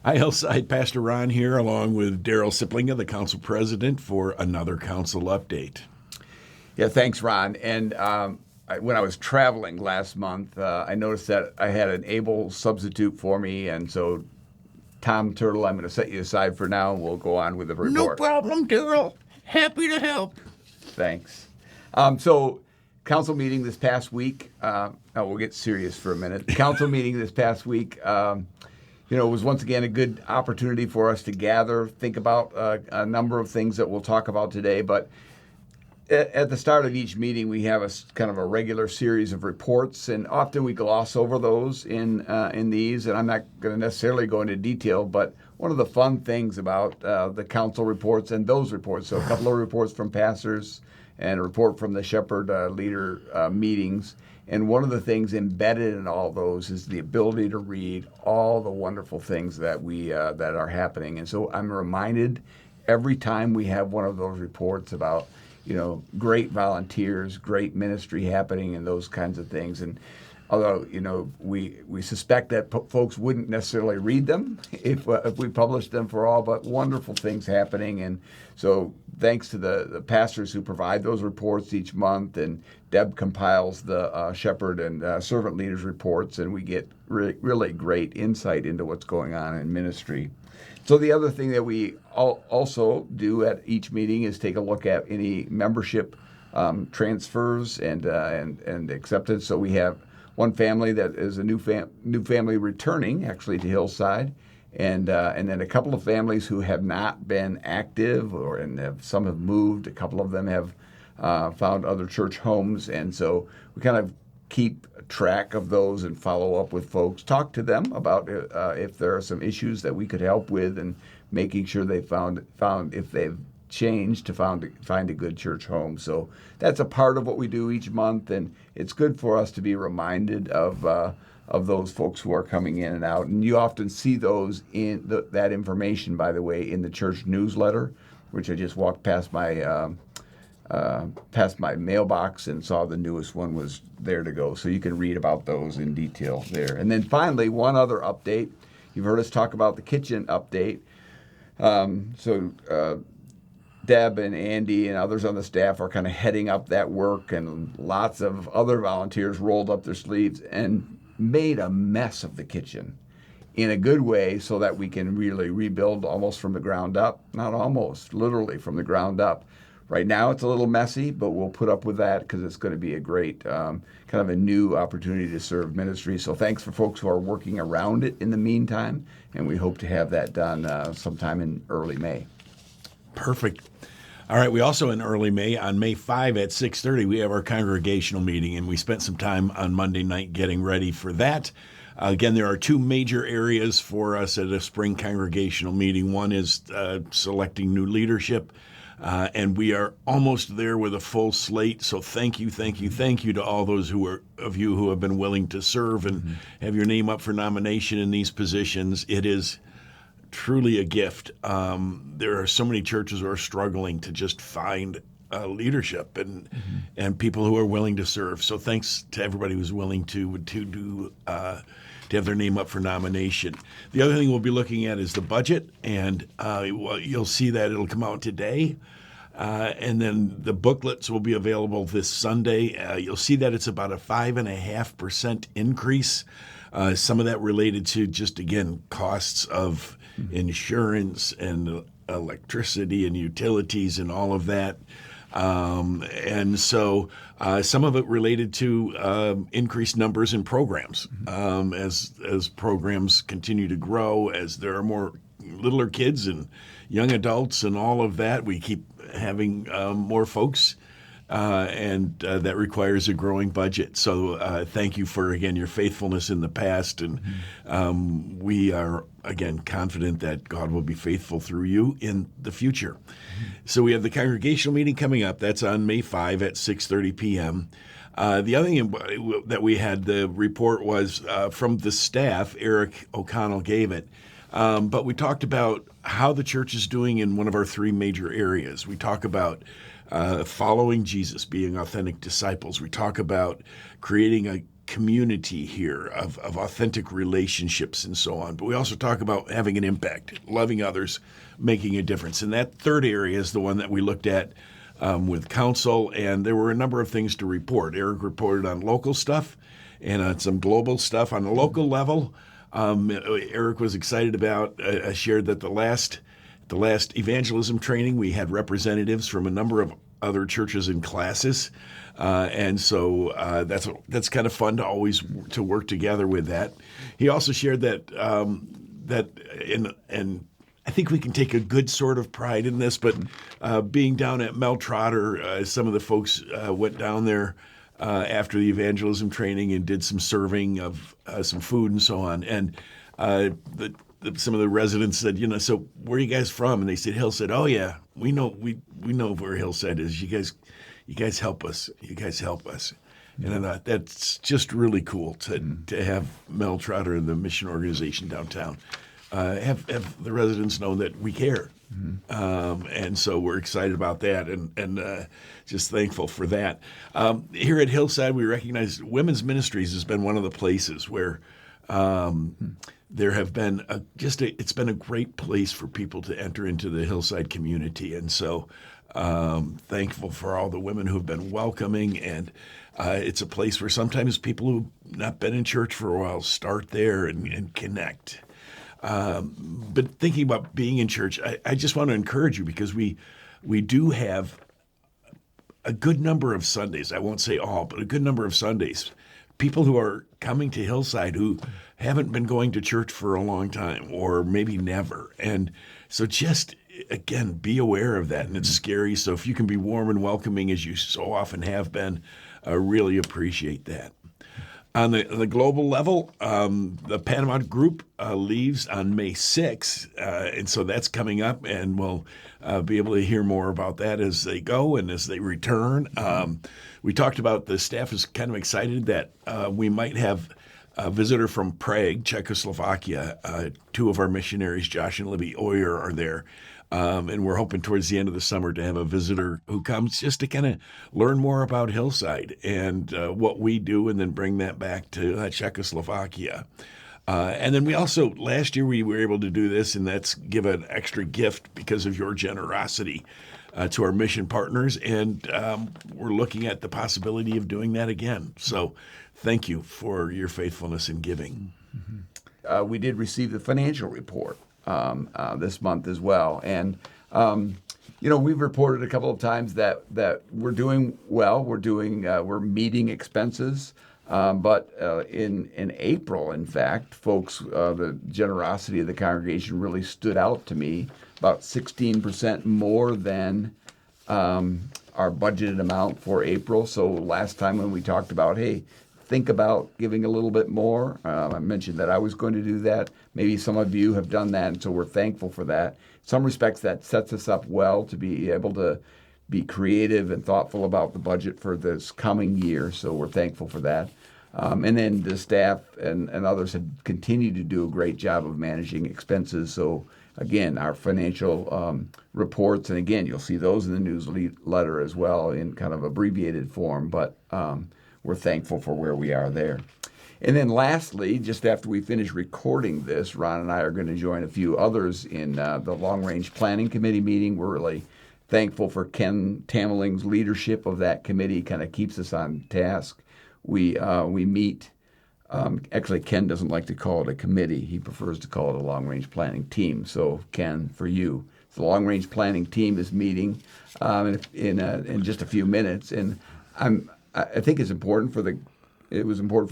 Hi, Hillside. Pastor Ron here, along with Daryl Siplinga, the council president, for another council update. Yeah, thanks, Ron. And when I was traveling last month, I noticed that I had an able substitute for me. And so, Tom Turtle, I'm going to set you aside for now, and we'll go on with the report. No problem, Daryl. Happy to help. Thanks. Council meeting this past week, we'll get serious for a minute. Council meeting this past week, was once again a good opportunity for us to gather, think about a number of things that we'll talk about today. But at the start of each meeting, we have a kind of a regular series of reports, and often we gloss over those in these. And I'm not going to necessarily go into detail, but one of the fun things about the council reports and those reports, so a couple of reports from pastors and a report from the shepherd leader meetings. And one of the things embedded in all those is the ability to read all the wonderful things that that are happening. And so I'm reminded every time we have one of those reports about great volunteers, great ministry happening, and those kinds of things. And although we suspect that folks wouldn't necessarily read them if we published them for all, but wonderful things happening. And so thanks to the pastors who provide those reports each month, and Deb compiles the shepherd and servant leaders reports, and we get really great insight into what's going on in ministry. So the other thing that we also do at each meeting is take a look at any membership transfers and acceptance. So we have one family that is a new family returning actually to Hillside, and then a couple of families who have not been active, some have moved. A couple of them have found other church homes, and so we kind of keep track of those and follow up with folks, talk to them about if there are some issues that we could help with, and making sure they found if they've changed to find a good church home. So that's a part of what we do each month, and it's good for us to be reminded of those folks who are coming in and out. And you often see those in that information, by the way, in the church newsletter, which I just walked past my mailbox and saw the newest one was there to go. So you can read about those in detail there. And then finally, one other update. You've heard us talk about the kitchen update. Deb and Andy and others on the staff are kind of heading up that work, and lots of other volunteers rolled up their sleeves and made a mess of the kitchen in a good way, so that we can really rebuild almost from the ground up. Not almost, literally from the ground up. Right now it's a little messy, but we'll put up with that because it's going to be a great kind of a new opportunity to serve ministry. So thanks for folks who are working around it in the meantime, and we hope to have that done sometime in early May. Perfect. All right, we also in early May, on May 5 at 6:30, we have our congregational meeting, and we spent some time on Monday night getting ready for that. Again, there are two major areas for us at a spring congregational meeting. One is selecting new leadership, and we are almost there with a full slate. So thank you to all those of you who have been willing to serve and have your name up for nomination in these positions. It is truly a gift. There are so many churches who are struggling to just find leadership and people who are willing to serve. So thanks to everybody who's willing to have their name up for nomination. The other thing we'll be looking at is the budget, and you'll see that it'll come out today. And then the booklets will be available this Sunday. You'll see that it's about a 5.5% increase. Some of that related to just, again, costs of insurance and electricity and utilities and all of that. And so some of it related to increased numbers in programs. As programs continue to grow, as there are more littler kids and young adults and all of that, we keep having more folks. And that requires a growing budget. So thank you for, again, your faithfulness in the past. And we are, again, confident that God will be faithful through you in the future. So we have the congregational meeting coming up. That's on May 5 at 6:30 p.m. The other thing that we had, the report was from the staff. Eric O'Connell gave it. But we talked about how the church is doing in one of our three major areas. We talk about following Jesus, being authentic disciples. We talk about creating a community here, of authentic relationships and so on. But we also talk about having an impact, loving others, making a difference. And that third area is the one that we looked at with council, and there were a number of things to report. Eric reported on local stuff and on some global stuff. On the local level, Eric was excited about, shared that the last evangelism training, we had representatives from a number of other churches and classes, and so that's kind of fun to always to work together with that. He also shared that and I think we can take a good sort of pride in this, but being down at Mel Trotter, some of the folks went down there after the evangelism training and did some serving of some food and so on. And some of the residents said, so where are you guys from? And they said Hillside. Oh yeah, we know where Hillside is. You guys help us. You guys help us. And I thought that's just really cool to have Mel Trotter and the mission organization downtown have the residents know that we care. And so we're excited about that and just thankful for that. Here at Hillside, we recognize women's ministries has been one of the places where there have been it's been a great place for people to enter into the Hillside community. And so thankful for all the women who've been welcoming, and it's a place where sometimes people who've not been in church for a while start there and connect. But thinking about being in church, I just want to encourage you, because we do have a good number of Sundays. I won't say all, but a good number of Sundays. People who are coming to Hillside who haven't been going to church for a long time, or maybe never. And so just, again, be aware of that. And it's scary. So if you can be warm and welcoming as you so often have been, I really appreciate that. On the global level, the Panama group leaves on May 6th, and so that's coming up, and we'll be able to hear more about that as they go and as they return. We talked about the staff is kind of excited that we might have a visitor from Prague, Czechoslovakia. Two of our missionaries, Josh and Libby Oyer, are there. And we're hoping towards the end of the summer to have a visitor who comes just to kind of learn more about Hillside and what we do, and then bring that back to Czechoslovakia. And then we also, last year we were able to do this, and that's give an extra gift because of your generosity to our mission partners. And we're looking at the possibility of doing that again. So thank you for your faithfulness in giving. We did receive the financial report this month as well. And, we've reported a couple of times that we're doing well. We're meeting expenses. But in April, in fact, folks, the generosity of the congregation really stood out to me. About 16% more than our budgeted amount for April. So last time when we talked about, hey, think about giving a little bit more. I mentioned that I was going to do that. Maybe some of you have done that, and so we're thankful for that. In some respects, that sets us up well to be able to be creative and thoughtful about the budget for this coming year, so we're thankful for that. And then the staff and others have continued to do a great job of managing expenses. So again, our financial reports, and again, you'll see those in the newsletter as well in kind of abbreviated form, but we're thankful for where we are there. And then lastly, just after we finish recording this, Ron and I are going to join a few others in the Long Range Planning Committee meeting. We're really thankful for Ken Tameling's leadership of that committee, kind of keeps us on task. We meet, actually Ken doesn't like to call it a committee. He prefers to call it a Long Range Planning Team. So Ken, for you, the Long Range Planning Team is meeting in just a few minutes. And I think it was important for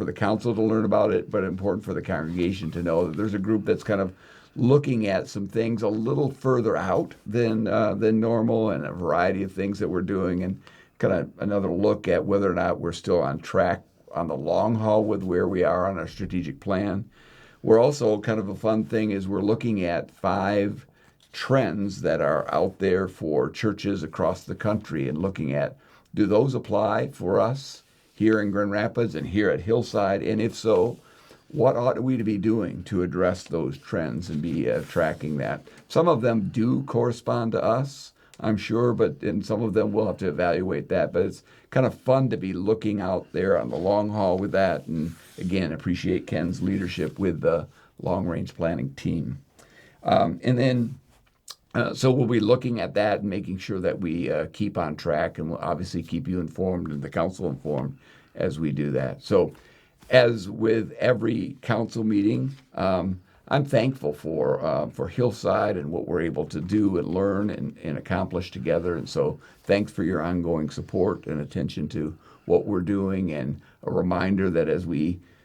the council to learn about it, but important for the congregation to know that there's a group that's kind of looking at some things a little further out than normal, and a variety of things that we're doing, and kind of another look at whether or not we're still on track on the long haul with where we are on our strategic plan. We're also, kind of a fun thing is we're looking at 5 trends that are out there for churches across the country, and looking at, do those apply for us here in Grand Rapids and here at Hillside? And if so, what ought we to be doing to address those trends and be tracking that? Some of them do correspond to us. I'm sure, but in some of them we'll have to evaluate that. But it's kind of fun to be looking out there on the long haul with that. And again, appreciate Ken's leadership with the long-range planning team. So we'll be looking at that and making sure that we keep on track, and we'll obviously keep you informed and the council informed as we do that. So as with every council meeting, I'm thankful for Hillside and what we're able to do and learn and accomplish together. And so thanks for your ongoing support and attention to what we're doing, and a reminder that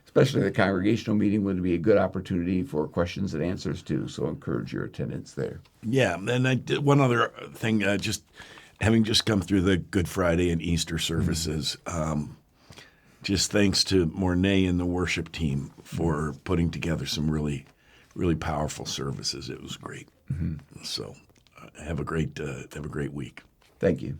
especially the congregational meeting, would be a good opportunity for questions and answers too. So encourage your attendance there. Yeah, and I did one other thing, just having just come through the Good Friday and Easter services, just thanks to Mornay and the worship team for putting together some really, really powerful services. It was great. So have a great week. Thank you.